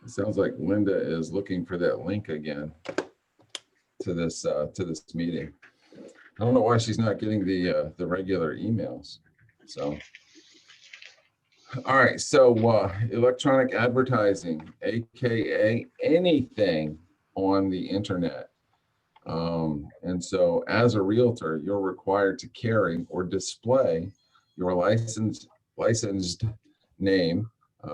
It sounds like Linda is looking for that link again to this meeting. I don't know why she's not getting the regular emails. So, all right. So electronic advertising, AKA anything on the internet. And so as a realtor, you're required to carry or display your licensed name.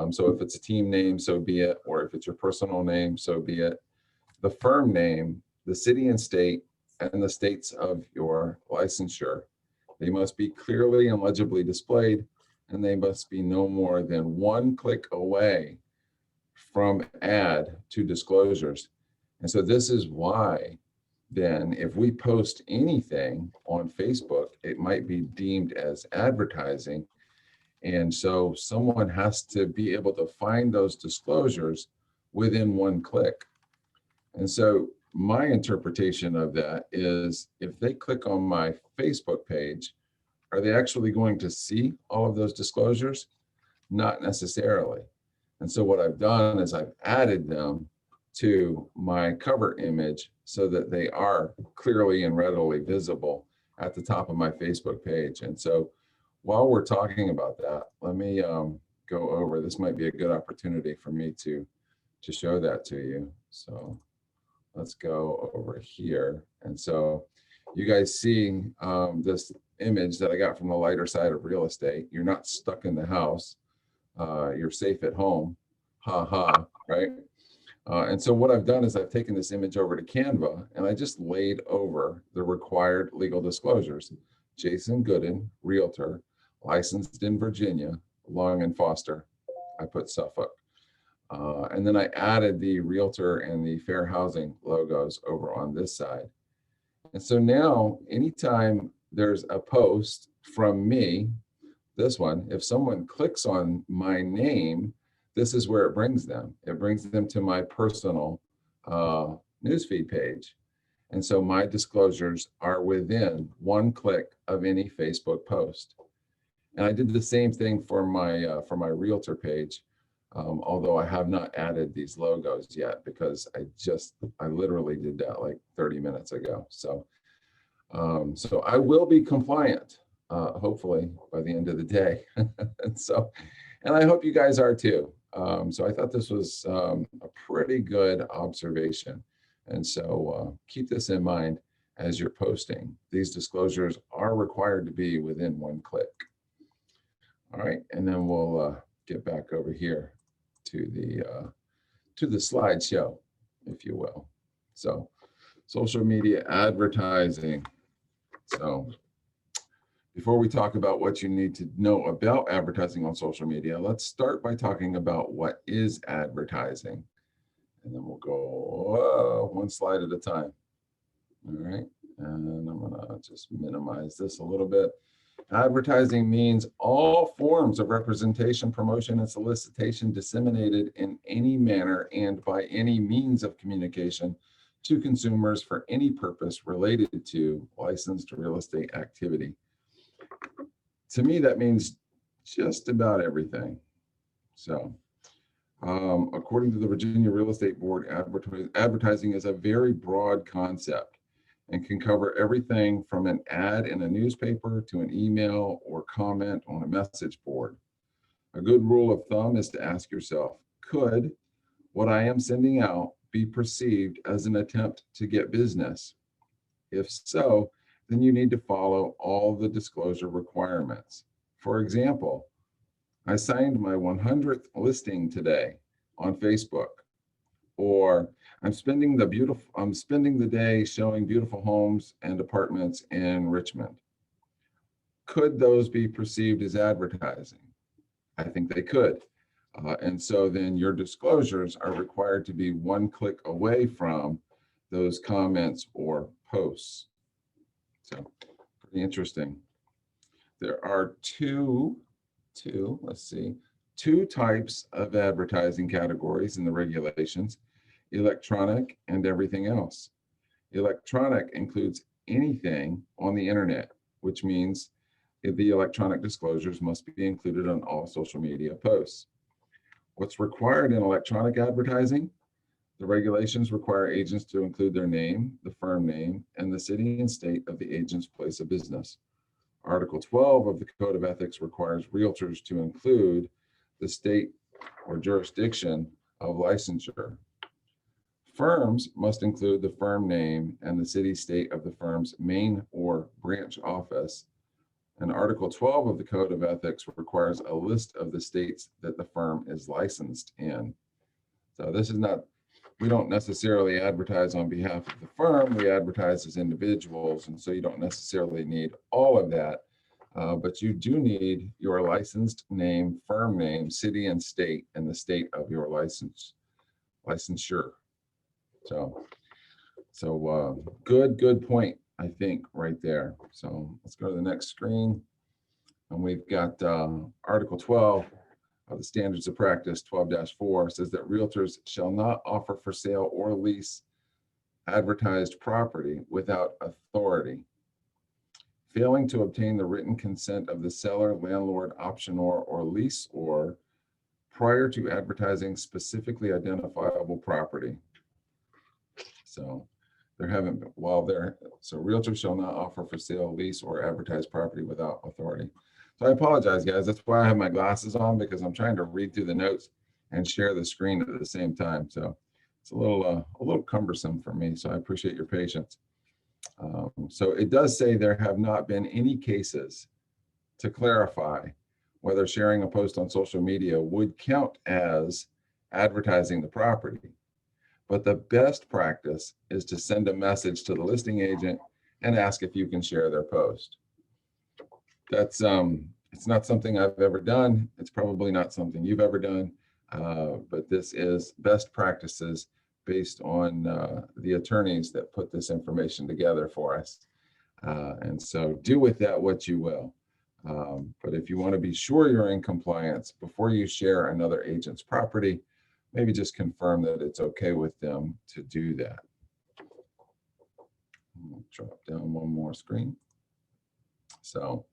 So if it's a team name, so be it, or if it's your personal name, so be it, the firm name, the city and state, and the states of your licensure. They must be clearly and legibly displayed, and they must be no more than one click away from add to disclosures. And so this is why then if we post anything on Facebook, it might be deemed as advertising. And so someone has to be able to find those disclosures within one click. And so my interpretation of that is if they click on my Facebook page, are they actually going to see all of those disclosures? Not necessarily. And so what I've done is I've added them to my cover image so that they are clearly and readily visible at the top of my Facebook page. And so while we're talking about that, let me go over, this might be a good opportunity for me to show that to you. So let's go over here. And so you guys see this image that I got from the lighter side of real estate. You're not stuck in the house. You're safe at home. Ha ha, right? And so what I've done is I've taken this image over to Canva and I just laid over the required legal disclosures. Jason Gooden, realtor, licensed in Virginia, Long and Foster. I put Suffolk. And then I added the realtor and the fair housing logos over on this side. And so now anytime there's a post from me, this one, if someone clicks on my name, this is where it brings them. It brings them to my personal newsfeed page. And so my disclosures are within one click of any Facebook post. And I did the same thing for my realtor page, although I have not added these logos yet because I literally did that like 30 minutes ago. So, so I will be compliant, hopefully by the end of the day. And I hope you guys are too. So I thought this was a pretty good observation. And so keep this in mind as you're posting. These disclosures are required to be within one click. All right, and then we'll get back over here to the slideshow, if you will. So social media advertising. So before we talk about what you need to know about advertising on social media, let's start by talking about what is advertising. And then we'll go one slide at a time. All right, and I'm gonna just minimize this a little bit. Advertising means all forms of representation, promotion, and solicitation disseminated in any manner and by any means of communication to consumers for any purpose related to licensed real estate activity. To me, that means just about everything. So, according to the Virginia Real Estate Board, advertising is a very broad concept and can cover everything from an ad in a newspaper to an email or comment on a message board. A good rule of thumb is to ask yourself, could what I am sending out be perceived as an attempt to get business? If so, then you need to follow all the disclosure requirements. For example, I signed my 100th listing today on Facebook, or I'm spending the day showing beautiful homes and apartments in Richmond. Could those be perceived as advertising? I think they could. And so then your disclosures are required to be one click away from those comments or posts. So pretty interesting. There are two types of advertising categories in the regulations: electronic and everything else. Electronic includes anything on the internet, which means the electronic disclosures must be included on all social media posts. What's required in electronic advertising? The regulations require agents to include their name, the firm name, and the city and state of the agent's place of business. Article 12 of the Code of Ethics requires realtors to include the state or jurisdiction of licensure. Firms must include the firm name and the city state of the firm's main or branch office. And Article 12 of the Code of Ethics requires a list of the states that the firm is licensed in. So this is not, we don't necessarily advertise on behalf of the firm, we advertise as individuals, and so you don't necessarily need all of that. But you do need your licensed name, firm name, city and state, and the state of your licensure. So good point, I think, right there. So let's go to the next screen. And we've got Article 12 of the Standards of Practice 12-4 says that realtors shall not offer for sale or lease advertised property without authority. Failing to obtain the written consent of the seller, landlord, optionor, or leaseor prior to advertising specifically identifiable property. So so realtors shall not offer for sale, lease, or advertise property without authority. So I apologize, guys. That's why I have my glasses on, because I'm trying to read through the notes and share the screen at the same time. So it's a little cumbersome for me. So I appreciate your patience. So it does say there have not been any cases to clarify whether sharing a post on social media would count as advertising the property. But the best practice is to send a message to the listing agent and ask if you can share their post. That's it's not something I've ever done. It's probably not something you've ever done, but this is best practices based on the attorneys that put this information together for us. And so do with that what you will. But if you want to be sure you're in compliance before you share another agent's property, maybe just confirm that it's okay with them to do that. I'll drop down one more screen. So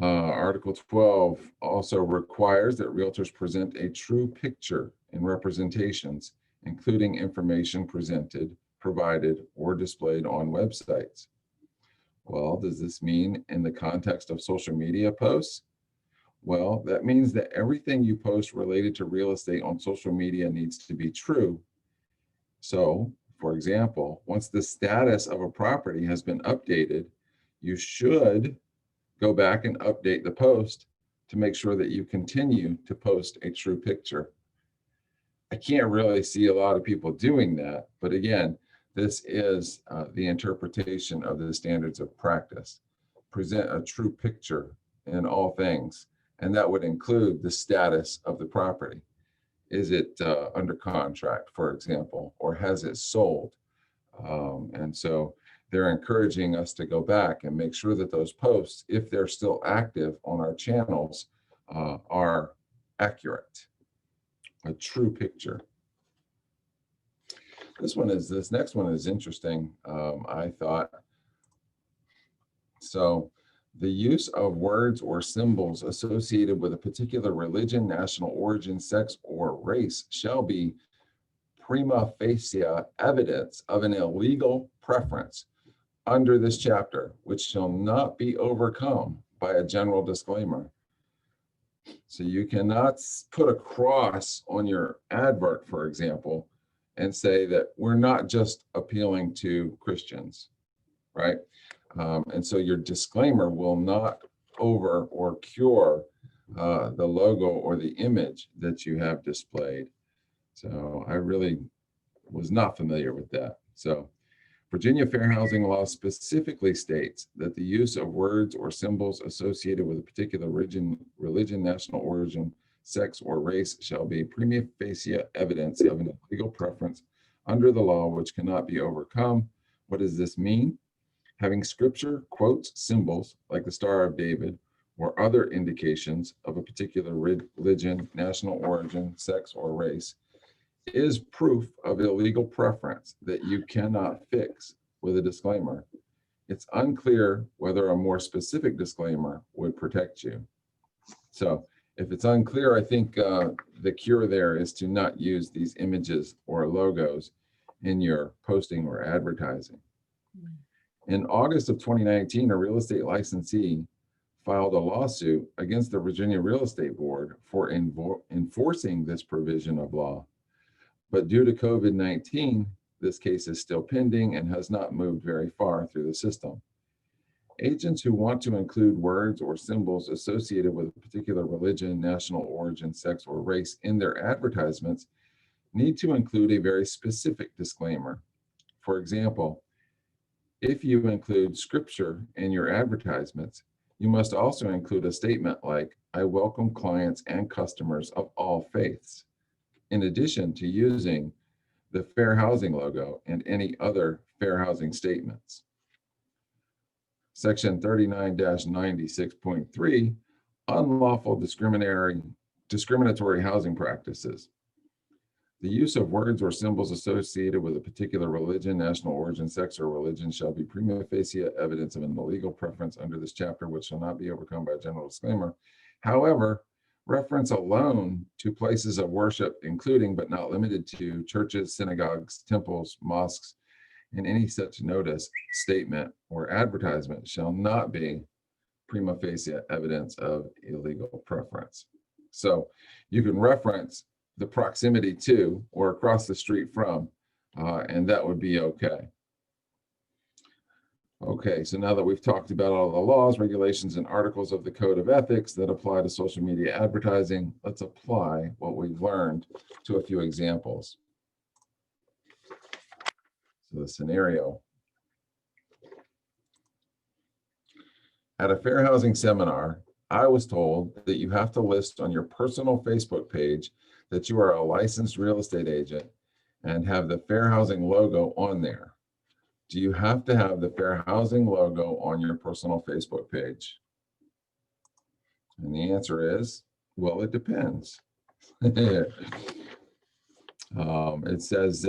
Article 12 also requires that realtors present a true picture in representations, including information presented, provided, or displayed on websites. Well, does this mean in the context of social media posts? Well, that means that everything you post related to real estate on social media needs to be true. So, for example, once the status of a property has been updated, you should go back and update the post to make sure that you continue to post a true picture. I can't really see a lot of people doing that, but again, this is the interpretation of the standards of practice. Present a true picture in all things, and that would include the status of the property. Is it under contract, for example, or has it sold? And so they're encouraging us to go back and make sure that those posts, if they're still active on our channels, are accurate, a true picture. This next one is interesting, I thought. So the use of words or symbols associated with a particular religion, national origin, sex, or race shall be prima facie evidence of an illegal preference under this chapter, which shall not be overcome by a general disclaimer. So you cannot put a cross on your advert, for example, and say that we're not just appealing to Christians, right? And so your disclaimer will not over or cure the logo or the image that you have displayed. So I really was not familiar with that. So Virginia Fair Housing Law specifically states that the use of words or symbols associated with a particular religion, national origin, sex, or race shall be prima facie evidence of an illegal preference under the law, which cannot be overcome. What does this mean? Having scripture, quotes, symbols like the Star of David, or other indications of a particular religion, national origin, sex, or race is proof of illegal preference that you cannot fix with a disclaimer. It's unclear whether a more specific disclaimer would protect you. So If it's unclear, I think the cure there is to not use these images or logos in your posting or advertising. In August of 2019, a real estate licensee filed a lawsuit against the Virginia Real Estate Board for enforcing this provision of law. But due to COVID-19, this case is still pending and has not moved very far through the system. Agents who want to include words or symbols associated with a particular religion, national origin, sex, or race in their advertisements need to include a very specific disclaimer. For example, if you include scripture in your advertisements, you must also include a statement like, "I welcome clients and customers of all faiths," in addition to using the Fair Housing logo and any other fair housing statements. Section 39-96.3, unlawful discriminatory housing practices. The use of words or symbols associated with a particular religion, national origin, sex, or religion shall be prima facie evidence of an illegal preference under this chapter, which shall not be overcome by a general disclaimer. However, reference alone to places of worship, including but not limited to churches, synagogues, temples, mosques, and any such notice, statement, or advertisement shall not be prima facie evidence of illegal preference. So you can reference the proximity to or across the street from, and that would be okay. Okay, so now that we've talked about all the laws, regulations, and articles of the Code of Ethics that apply to social media advertising, let's apply what we've learned to a few examples. So the scenario. At a fair housing seminar, I was told that you have to list on your personal Facebook page that you are a licensed real estate agent and have the Fair Housing logo on there. Do you have to have the Fair Housing logo on your personal Facebook page? And the answer is, well, it depends. It says,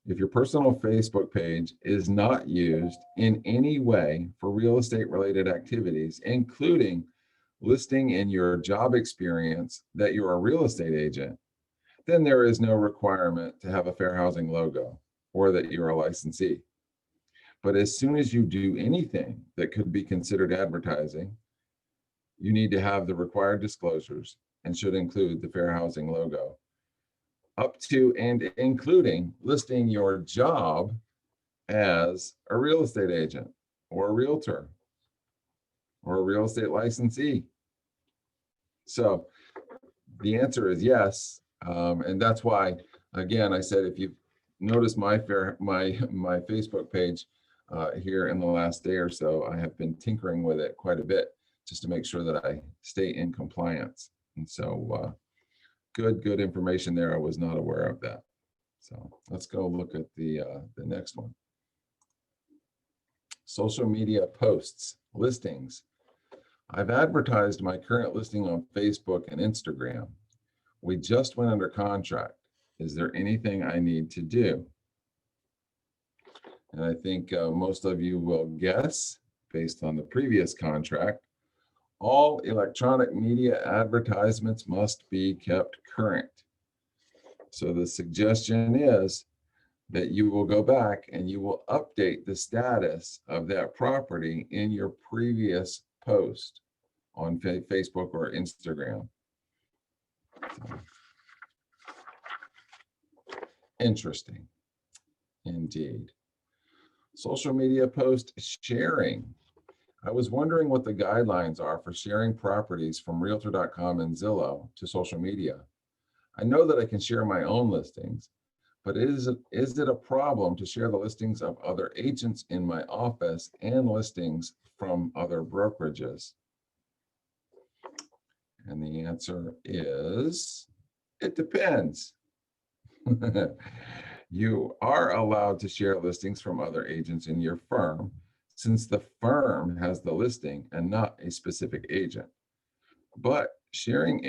if your personal Facebook page is not used in any way for real estate related activities, including listing in your job experience that you're a real estate agent, then there is no requirement to have a Fair Housing logo or that you're a licensee. But as soon as you do anything that could be considered advertising, you need to have the required disclosures and should include the Fair Housing logo, up to and including listing your job as a real estate agent or a realtor or a real estate licensee. So the answer is yes. And that's why, again, I said, if you've noticed my Facebook page here in the last day or so, I have been tinkering with it quite a bit just to make sure that I stay in compliance. And so good information there. I was not aware of that. So let's go look at the next one. Social media posts, listings. I've advertised my current listing on Facebook and Instagram. We just went under contract. Is there anything I need to do? And I think most of you will guess, based on the previous contract, all electronic media advertisements must be kept current. So the suggestion is that you will go back and you will update the status of that property in your previous post on Facebook or Instagram. So, interesting, indeed. Social media post sharing. I was wondering what the guidelines are for sharing properties from Realtor.com and Zillow to social media. I know that I can share my own listings, but is it a problem to share the listings of other agents in my office and listings from other brokerages? And the answer is, it depends. You are allowed to share listings from other agents in your firm, since the firm has the listing and not a specific agent. But sharing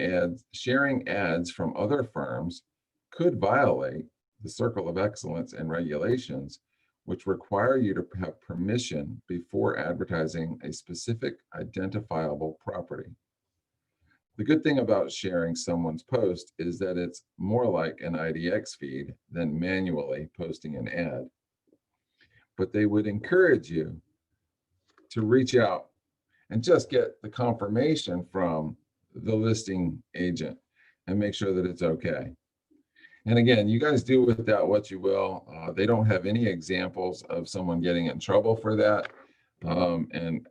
ads from other firms could violate the Circle of Excellence and regulations, which require you to have permission before advertising a specific identifiable property. The good thing about sharing someone's post is that it's more like an IDX feed than manually posting an ad. But they would encourage you to reach out and just get the confirmation from the listing agent and make sure that it's okay. And again, you guys do with that what you will. They don't have any examples of someone getting in trouble for that. And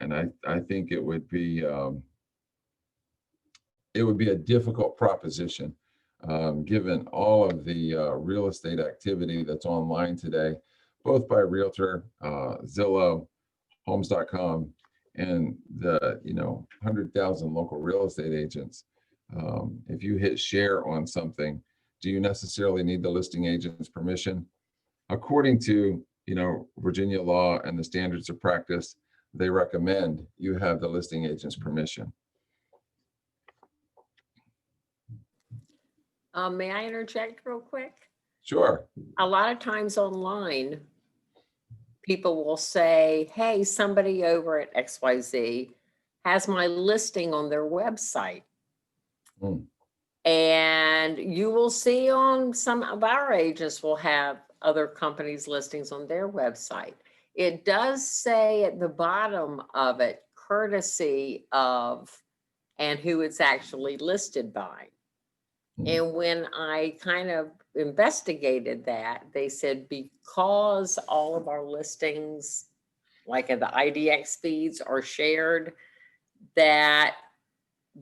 I think it would be a difficult proposition, given all of the real estate activity that's online today, both by Realtor, Zillow, Homes.com, and the 100,000 local real estate agents. If you hit share on something, do you necessarily need the listing agent's permission? According to Virginia law and the standards of practice, they recommend you have the listing agent's permission. May I interject real quick? Sure. A lot of times online, people will say, hey, somebody over at XYZ has my listing on their website. Mm. And you will see on some of our agents will have other companies' listings on their website. It does say at the bottom of it, courtesy of, and who it's actually listed by. And when I kind of investigated that, they said because all of our listings, like the IDX feeds, are shared, that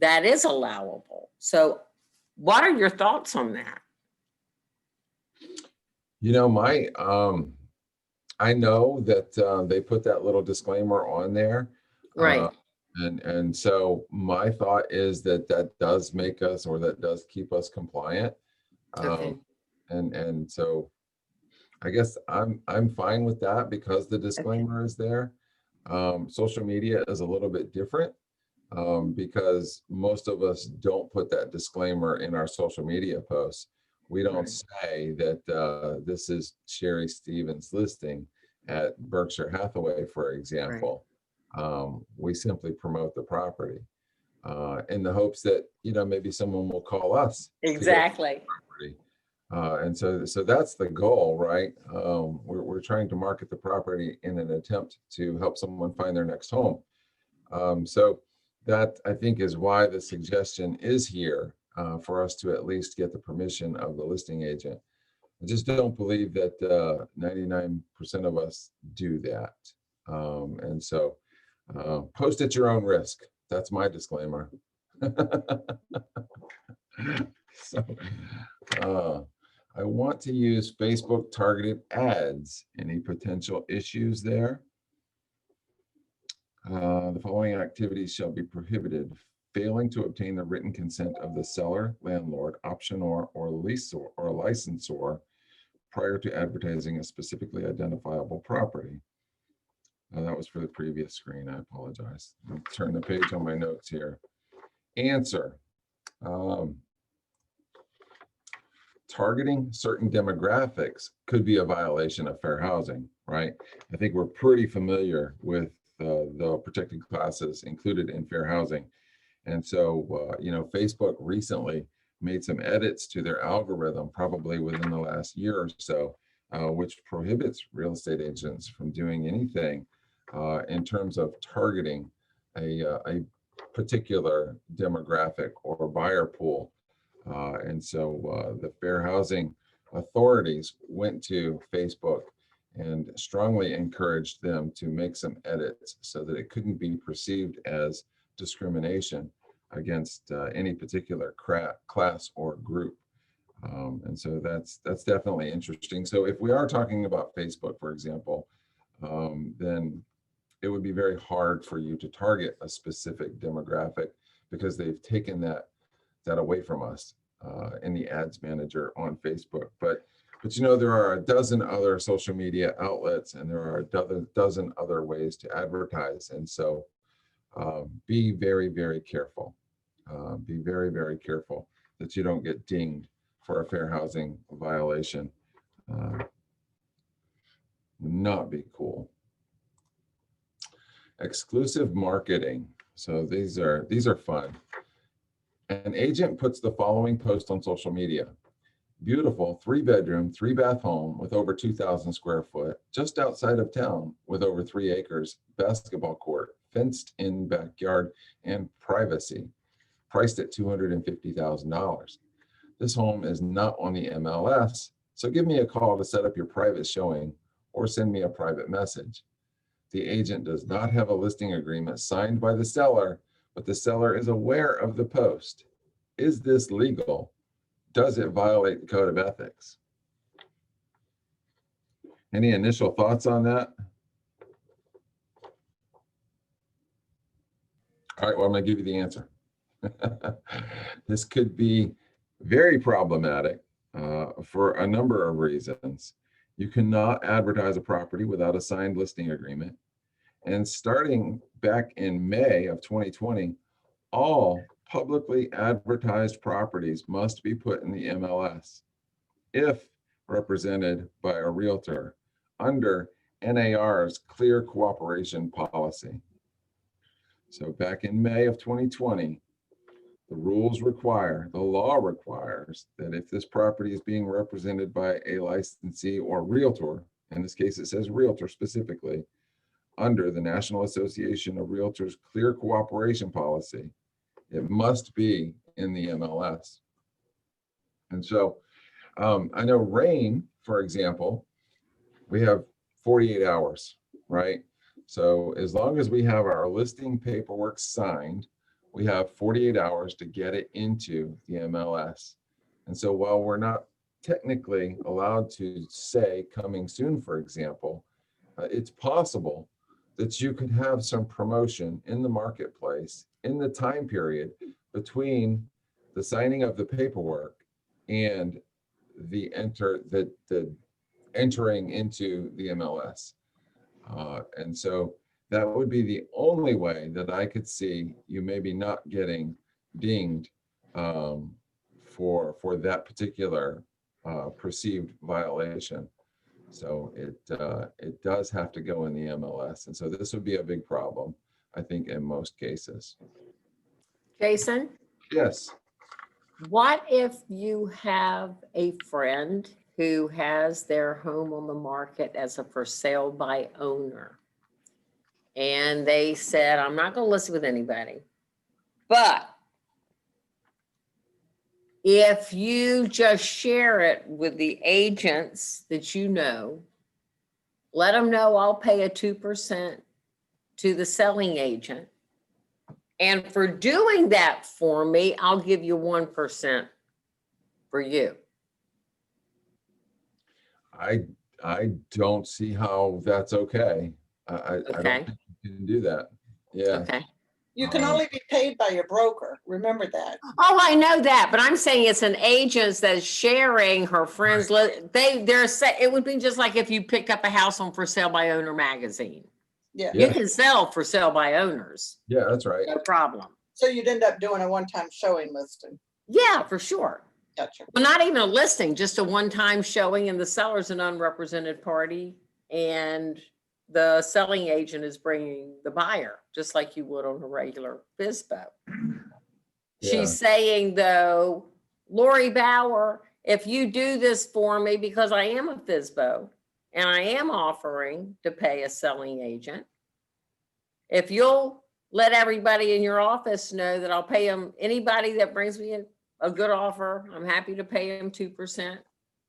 is allowable. So what are your thoughts on that? I know that they put that little disclaimer on there. Right. And so my thought is that does make us, or that does keep us compliant. Okay. And so I guess I'm fine with that because the disclaimer is there. Social media is a little bit different because most of us don't put that disclaimer in our social media posts. We don't say that this is Sherry Stevens listing at Berkshire Hathaway, for example. We simply promote the property in the hopes that maybe someone will call us. Exactly. And so that's the goal, right? We're trying to market the property in an attempt to help someone find their next home. So that, I think, is why the suggestion is here for us to at least get the permission of the listing agent. I just don't believe that 99% of us do that. And so post at your own risk. That's my disclaimer. So, I want to use Facebook targeted ads. Any potential issues there? The following activities shall be prohibited: failing to obtain the written consent of the seller, landlord, optionor, or leaseor or licensor prior to advertising a specifically identifiable property. That was for the previous screen. I apologize. Let me turn the page on my notes here. Answer. Targeting certain demographics could be a violation of fair housing, right? I think we're pretty familiar with the protected classes included in fair housing. And so, Facebook recently made some edits to their algorithm, probably within the last year or so, which prohibits real estate agents from doing anything in terms of targeting a particular demographic or buyer pool. And so the fair housing authorities went to Facebook and strongly encouraged them to make some edits so that it couldn't be perceived as discrimination against any particular class or group. And so that's definitely interesting. So if we are talking about Facebook, for example, then it would be very hard for you to target a specific demographic because they've taken that away from us in the ads manager on Facebook. But there are a dozen other social media outlets and there are a dozen other ways to advertise. And so be very, very careful. Be very, very careful that you don't get dinged for a fair housing violation. Would not be cool. Exclusive marketing. So these are fun. An agent puts the following post on social media. Beautiful 3-bedroom, 3-bath home with over 2,000 square foot, just outside of town with over 3 acres, basketball court, fenced in backyard, and privacy, priced at $250,000. This home is not on the MLS, so give me a call to set up your private showing or send me a private message. The agent does not have a listing agreement signed by the seller, but the seller is aware of the post. Is this legal? Does it violate the code of ethics? Any initial thoughts on that? All right, well, I'm going to give you the answer. This could be very problematic for a number of reasons. You cannot advertise a property without a signed listing agreement. And starting back in May of 2020, all publicly advertised properties must be put in the MLS if represented by a realtor under NAR's clear cooperation policy. So back in May of 2020, the law requires that if this property is being represented by a licensee or realtor, in this case it says realtor specifically, under the National Association of Realtors clear cooperation policy, it must be in the MLS. And so I know Rain, for example, we have 48 hours, right? So as long as we have our listing paperwork signed, we have 48 hours to get it into the MLS. And so while we're not technically allowed to say coming soon, for example, it's possible that you could have some promotion in the marketplace in the time period between the signing of the paperwork and the entering into the MLS. And so that would be the only way that I could see you maybe not getting dinged for that particular perceived violation. So it does have to go in the MLS. And so this would be a big problem, I think, in most cases. Jason, Yes. what if you have a friend who has their home on the market as a for sale by owner? And they said, I'm not going to list with anybody, but if you just share it with the agents that you know, let them know I'll pay a 2% to the selling agent. And for doing that for me, I'll give you 1% for you. I don't see how that's okay. I Okay. don't think you can do that. Yeah. Okay. You can only be paid by your broker. Remember that. Oh, I know that, but I'm saying it's an agent that's sharing her friends. It would be just like if you picked up a house on For Sale by Owner magazine. Yeah. You can sell For Sale by Owners, Yeah, that's right. no problem. So you'd end up doing a one-time showing listing. Yeah, for sure. Gotcha. Well, not even a listing, just a one-time showing, and the seller's an unrepresented party, and the selling agent is bringing the buyer, just like you would on a regular FSBO. Yeah. She's saying, though, Lori Bauer, if you do this for me, because I am a FSBO and I am offering to pay a selling agent, if you'll let everybody in your office know that I'll pay them, anybody that brings me a good offer, I'm happy to pay them 2%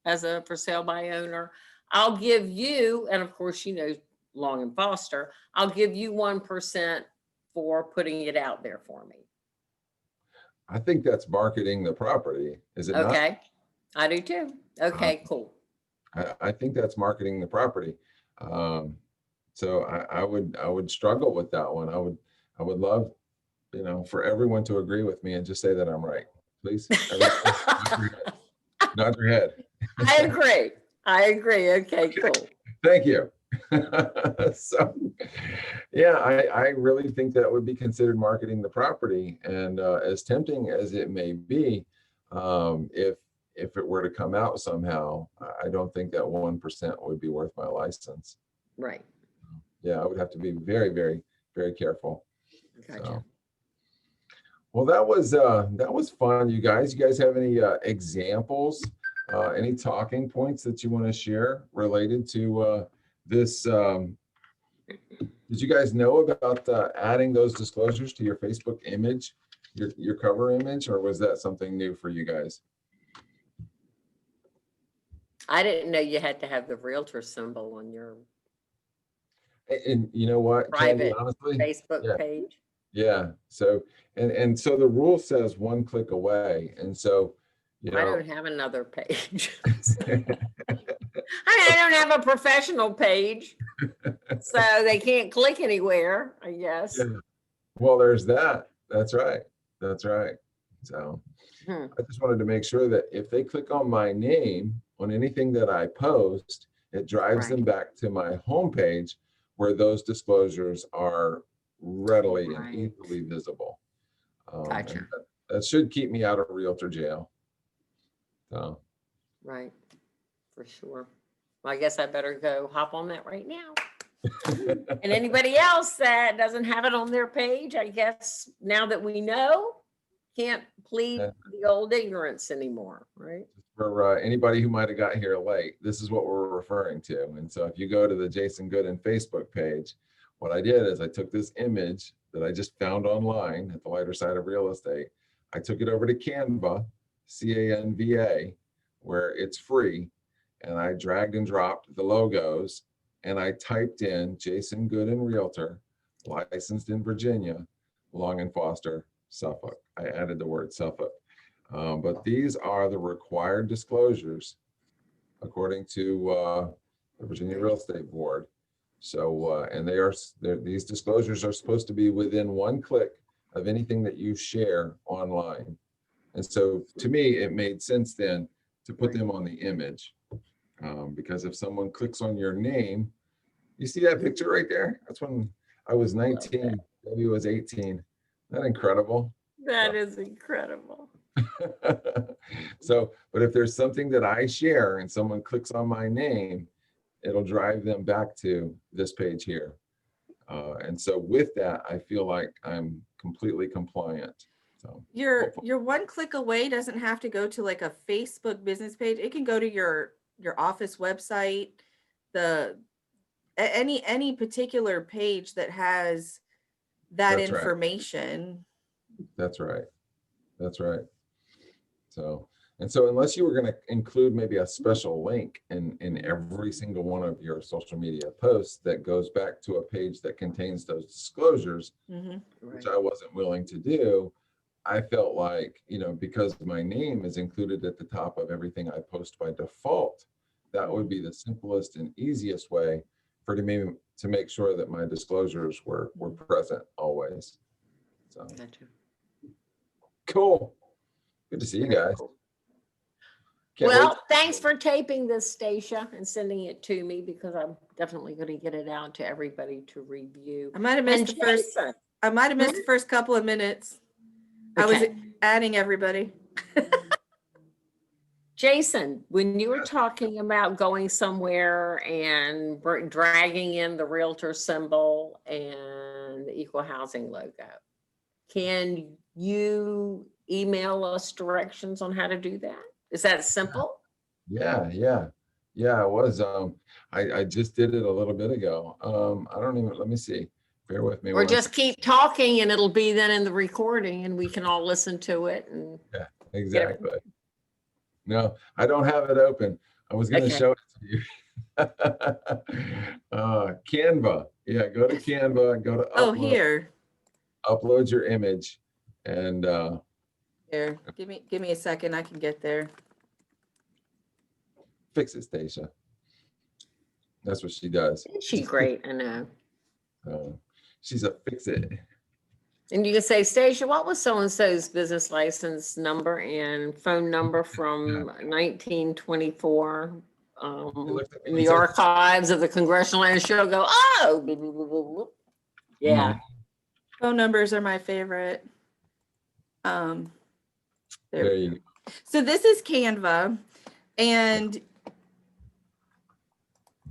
as a For Sale by Owner. I'll give you, and of course, you know, Long and Foster, I'll give you 1% for putting it out there for me. I think that's marketing the property, is it not? Okay, I do too. Okay, cool. I think that's marketing the property. So I would struggle with that one. I would love, you know, for everyone to agree with me and just say that I'm right. Please. Nod your head. I agree. I agree. Okay, cool. Thank you. So, yeah, I really think that would be considered marketing the property. And as tempting as it may be, if it were to come out somehow, I don't think that 1% would be worth my license. Right. Yeah, I would have to be very, very, very careful. Gotcha. So, Well, that was fun, you guys. You guys have any examples, any talking points that you want to share related to this? Did you guys know about adding those disclosures to your Facebook image, your cover image, or was that something new for you guys? I didn't know you had to have the realtor symbol on your And you know what, Candy, private honestly, Facebook yeah, page. yeah. So and so the rule says one click away, and so you I know. don't have another page. I don't have a professional page, so they can't click anywhere, I guess. Yeah. Well, there's that. That's right. That's right. So Hmm. I just wanted to make sure that if they click on my name on anything that I post, it drives them back to my homepage where those disclosures are readily and Right. easily visible. And Gotcha. that should keep me out of realtor jail. So, Right, for sure. Well, I guess I better go hop on that right now. And anybody else that doesn't have it on their page, I guess now that we know, can't plead Yeah. the old ignorance anymore, right? For anybody who might have got here late, this is what we're referring to. And so if you go to the Jason Gooden Facebook page, what I did is I took this image that I just found online at the lighter side of real estate. I took it over to Canva, CANVA, where it's free. And I dragged and dropped the logos and I typed in Jason Gooden Realtor, licensed in Virginia, Long and Foster, Suffolk. I added the word Suffolk. But these are the required disclosures according to the Virginia Real Estate Board. So, and these disclosures are supposed to be within one click of anything that you share online. And so to me, it made sense then to put them on the image. Because if someone clicks on your name, you see that picture right there? That's when I was 19, Debbie was 18. Isn't that incredible? That is incredible. So, but if there's something that I share and someone clicks on my name, it'll drive them back to this page here. And so with that, I feel like I'm completely compliant. So Your one click away doesn't have to go to like a Facebook business page. It can go to your office website, any particular page that has that That's right. information. That's right. That's right. So, and so unless you were going to include maybe a special link in every single one of your social media posts that goes back to a page that contains those disclosures, which I wasn't willing to do, I felt like, because my name is included at the top of everything I post by default, that would be the simplest and easiest way for me to make sure that my disclosures were present always. So Gotcha. cool. Good to see you guys. Can't Well, wait. thanks for taping this, Stacia, and sending it to me because I'm definitely going to get it out to everybody to review. I might have missed And the first. Jason, I might have missed the first couple of minutes. I was okay. adding everybody. Jason, when you were talking about going somewhere and dragging in the realtor symbol and the equal housing logo, can you email us directions on how to do that? Is that simple? Yeah, it was. I just did it a little bit ago. I don't even, let me see. Bear with me. Or just keep talking and it'll be then in the recording and we can all listen to it. And yeah, exactly. No, I don't have it open. I was going to show it to you. Canva. Yeah, go to Canva, go to upload, Here. Upload your image and Here, give me a second. I can get there. fix it, Stacia. That's what she does. she's great, I know. She's a fix it. And you can say, Stacia, what was so-and-so's business license number and phone number from 1924 in the archives of the Congressional, and she'll go, oh, blah, blah, blah, blah, blah. Yeah. Phone numbers are my favorite. There you go. So this is Canva, and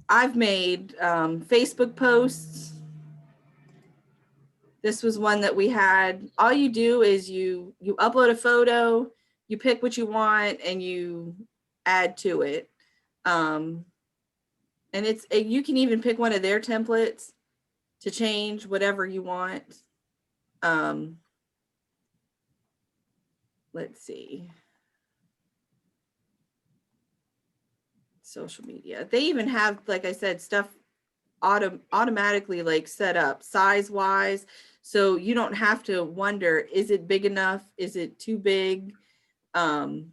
I've made Facebook posts. This was one that we had. All you do is you upload a photo, you pick what you want, and you add to it. And you can even pick one of their templates to change whatever you want. Let's see. Social media. They even have, like I said, stuff automatically like set up size wise. So you don't have to wonder, is it big enough? Is it too big? All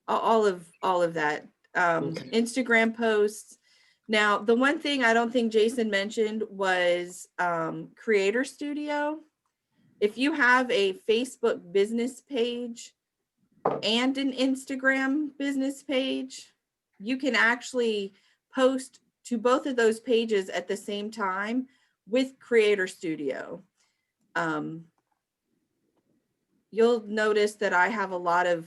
of that. Okay. Instagram posts. Now, the one thing I don't think Jason mentioned was Creator Studio. If you have a Facebook business page and an Instagram business page, you can actually post to both of those pages at the same time with Creator Studio. You'll notice that I have a lot of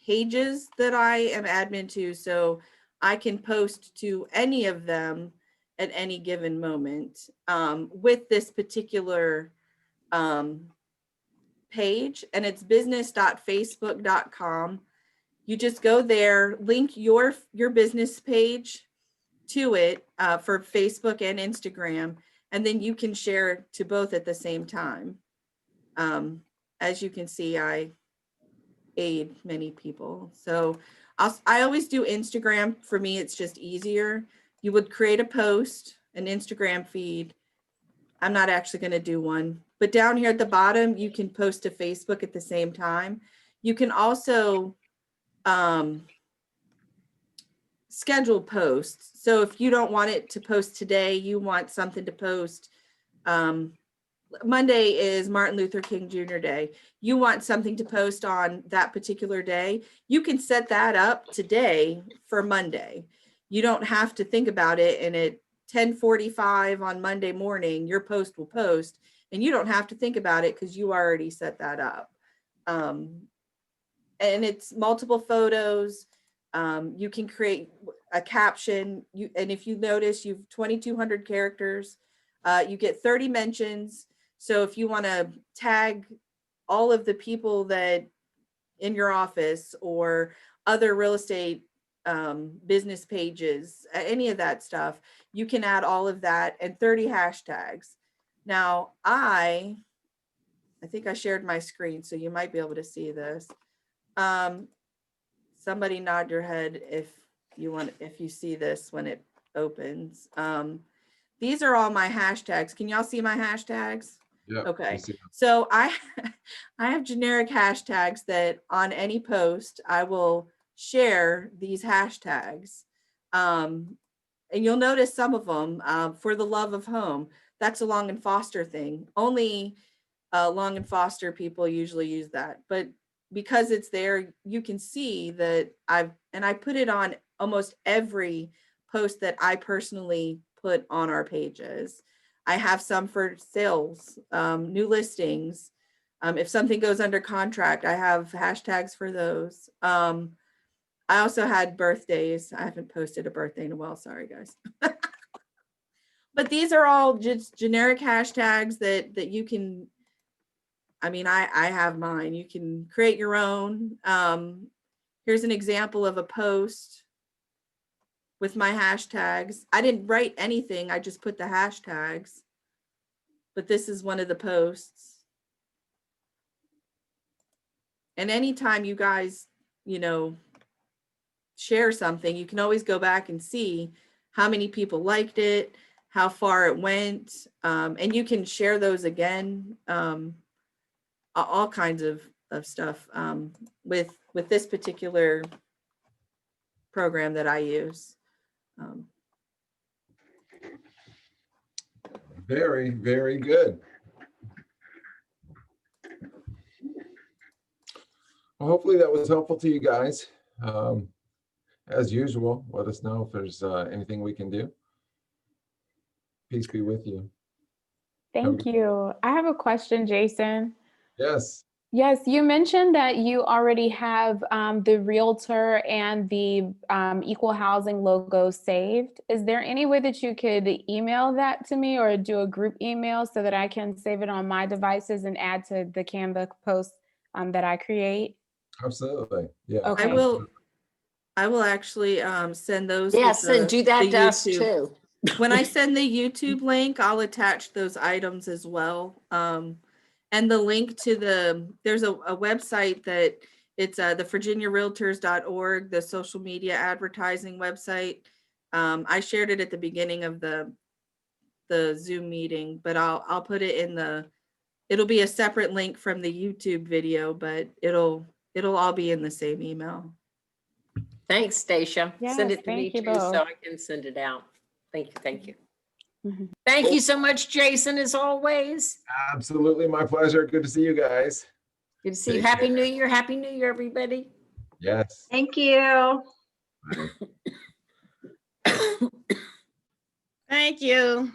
pages that I am admin to, so I can post to any of them at any given moment with this particular page, and it's business.facebook.com. You just go there, link your business page to it for Facebook and Instagram, and then you can share to both at the same time. As you can see, I aid many people. So I always do Instagram. For me, it's just easier. You would create a post, an Instagram feed. I'm not actually going to do one, but down here at the bottom, you can post to Facebook at the same time. You can also schedule posts. So if you don't want it to post today, you want something to post. Monday is Martin Luther King Jr. Day. You want something to post on that particular day, you can set that up today for Monday. You don't have to think about it, and at 10:45 on Monday morning, your post will post, and you don't have to think about it because you already set that up. And it's multiple photos. You can create a caption. And if you notice, you've 2,200 characters. You get 30 mentions. So if you want to tag all of the people that in your office or other real estate business pages, any of that stuff, you can add all of that and 30 hashtags. Now, I think I shared my screen, so you might be able to see this. Somebody nod your head if you see this when it opens. These are all my hashtags. Can y'all see my hashtags? Yeah. Okay. So I have generic hashtags that on any post, I will share these hashtags. And you'll notice some of them, for the love of home. That's a Long and Foster thing. Only Long and Foster people usually use that. But because it's there, you can see that I put it on almost every post that I personally put on our pages. I have some for sales, new listings. If something goes under contract, I have hashtags for those. I also had birthdays. I haven't posted a birthday in a while. Sorry, guys. But these are all just generic hashtags that you can, I mean, I have mine. You can create your own. Here's an example of a post with my hashtags. I didn't write anything. I just put the hashtags. But this is one of the posts. And anytime you guys, share something, you can always go back and see how many people liked it, how far it went, and you can share those again. All kinds of stuff with this particular program that I use. Very, very good. Well, hopefully that was helpful to you guys. As usual, let us know if there's anything we can do. Peace be with you. Thank you. I have a question, Jason. Yes. Yes, you mentioned that you already have the Realtor and the Equal Housing logo saved. Is there any way that you could email that to me or do a group email so that I can save it on my devices and add to the Canva post that I create? Absolutely. Yeah. Okay. I will actually send those. with Yes, and do that the to us YouTube. too. When I send the YouTube link, I'll attach those items as well. And the link to there's a website that it's the virginiarealtors.org, the social media advertising website. I shared it at the beginning of the Zoom meeting, but I'll put it in it'll be a separate link from the YouTube video, but it'll all be in the same email. Thanks, Stacia. Send Yes, it to me thank you too, so both. I can send it out. Thank you, thank you. Mhm. Thank you so much, Jason, as always. Absolutely my pleasure. Good to see you guys. Good to see you. Take Happy care. New Year. Happy New Year, everybody. Yes. Thank you. Bye. Thank you.